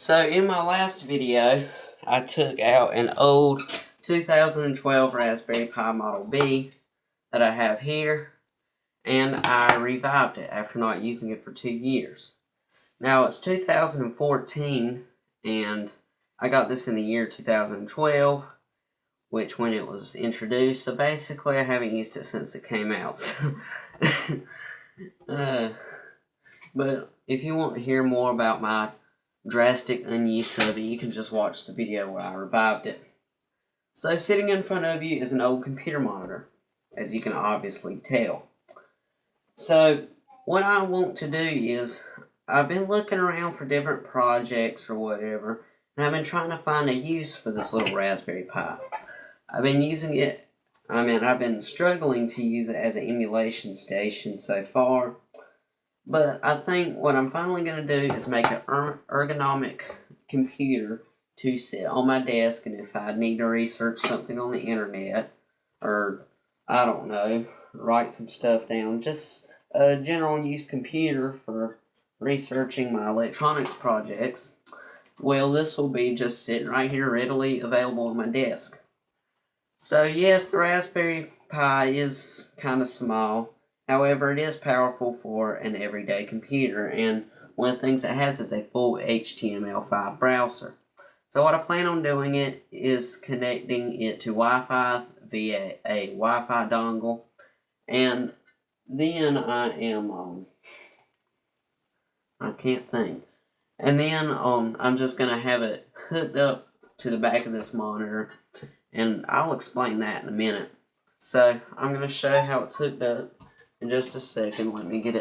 So in my last video, I took out an old 2012 Raspberry Pi Model B that I have here, and I revived it after not using it for 2 years. Now it's 2014, and I got this in the year 2012, which when it was introduced, so basically I haven't used it since it came out. But if you want to hear more about my drastic unuse of it, you can just watch the video where I revived it. So sitting in front of you is an old computer monitor, as you can obviously tell. So what I want to do is, I've been looking around for different projects or whatever, and I've been trying to find a use for this little Raspberry Pi. I've been struggling to use it as an emulation station so far, but I think what I'm finally going to do is make an ergonomic computer to sit on my desk, and if I need to research something on the internet, or, I don't know, write some stuff down, just a general use computer for researching my electronics projects, well, this will be just sitting right here readily available on my desk. So yes, the Raspberry Pi is kind of small. However, it is powerful for an everyday computer, and one of the things it has is a full HTML5 browser. So what I plan on doing it is connecting it to Wi-Fi via a Wi-Fi dongle, and then I'm just going to have it hooked up to the back of this monitor, and I'll explain that in a minute. So I'm going to show how it's hooked up in just a second. Let me get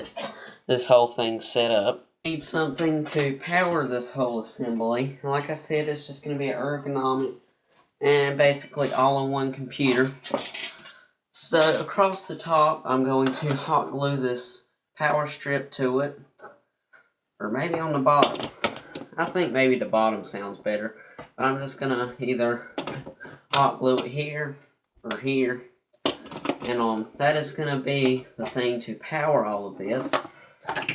this whole thing set up. Need something to power this whole assembly. Like I said, it's just going to be an ergonomic and basically all-in-one computer. So across the top, I'm going to hot glue this power strip to it, or maybe on the bottom. I think maybe the bottom sounds better, but I'm just going to either hot glue it here or here. And that is going to be the thing to power all of this.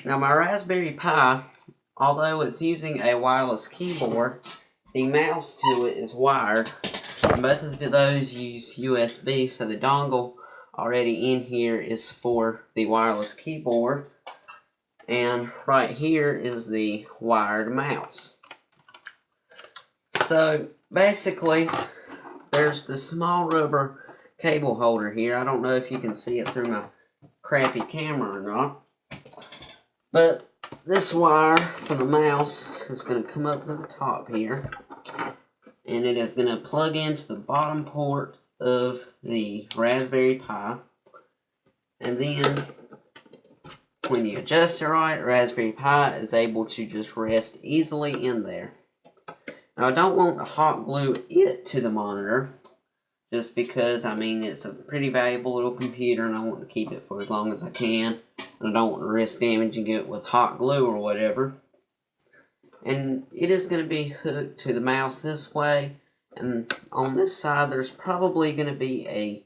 Now my Raspberry Pi, although it's using a wireless keyboard, the mouse to it is wired. And both of those use USB, so the dongle already in here is for the wireless keyboard. And right here is the wired mouse. So basically, there's the small rubber cable holder here. I don't know if you can see it through my crappy camera or not, but this wire from the mouse is going to come up to the top here, and it is going to plug into the bottom port of the Raspberry Pi, and then when you adjust it right, Raspberry Pi is able to just rest easily in there. Now I don't want to hot glue it to the monitor, just because, it's a pretty valuable little computer and I want to keep it for as long as I can. And I don't want to risk damaging it with hot glue or whatever. And it is going to be hooked to the mouse this way. And on this side, there's probably going to be a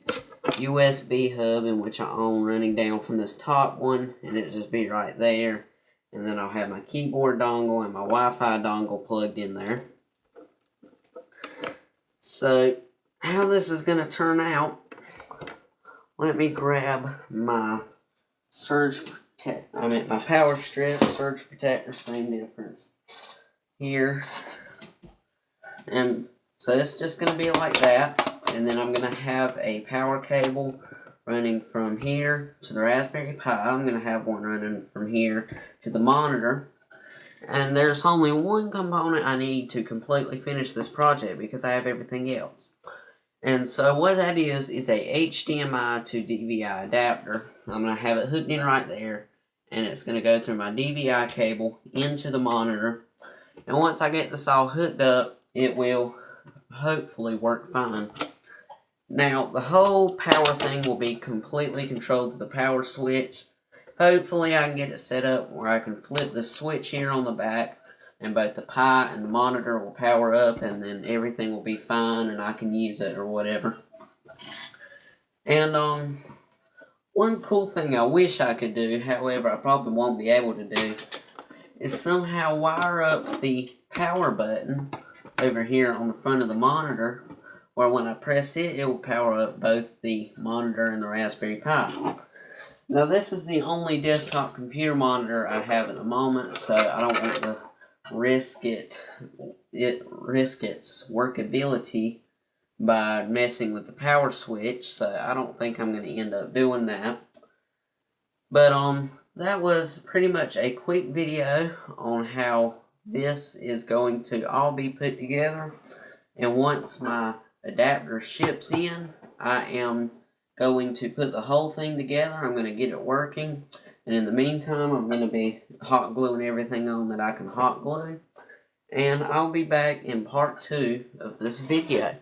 USB hub in which I own running down from this top one. And it'll just be right there. And then I'll have my keyboard dongle and my Wi-Fi dongle plugged in there. So how this is going to turn out, let me grab my my power strip, surge protector, same difference here. And so it's just going to be like that, and then I'm going to have a power cable running from here to the Raspberry Pi. I'm going to have one running from here to the monitor. And there's only one component I need to completely finish this project because I have everything else. And so what that is a HDMI to DVI adapter. I'm going to have it hooked in right there, and it's going to go through my DVI cable into the monitor. And once I get this all hooked up, it will hopefully work fine. Now, the whole power thing will be completely controlled through the power switch. Hopefully I can get it set up where I can flip the switch here on the back, and both the Pi and the monitor will power up, and then everything will be fine and I can use it or whatever. And one cool thing I wish I could do, however I probably won't be able to do, is somehow wire up the power button over here on the front of the monitor, where when I press it, it will power up both the monitor and the Raspberry Pi. Now this is the only desktop computer monitor I have at the moment, so I don't want to risk its workability by messing with the power switch, so I don't think I'm going to end up doing that. But that was pretty much a quick video on how this is going to all be put together. And once my adapter ships in, I am going to put the whole thing together. I'm going to get it working. And in the meantime, I'm going to be hot gluing everything on that I can hot glue. And I'll be back in part 2 of this video.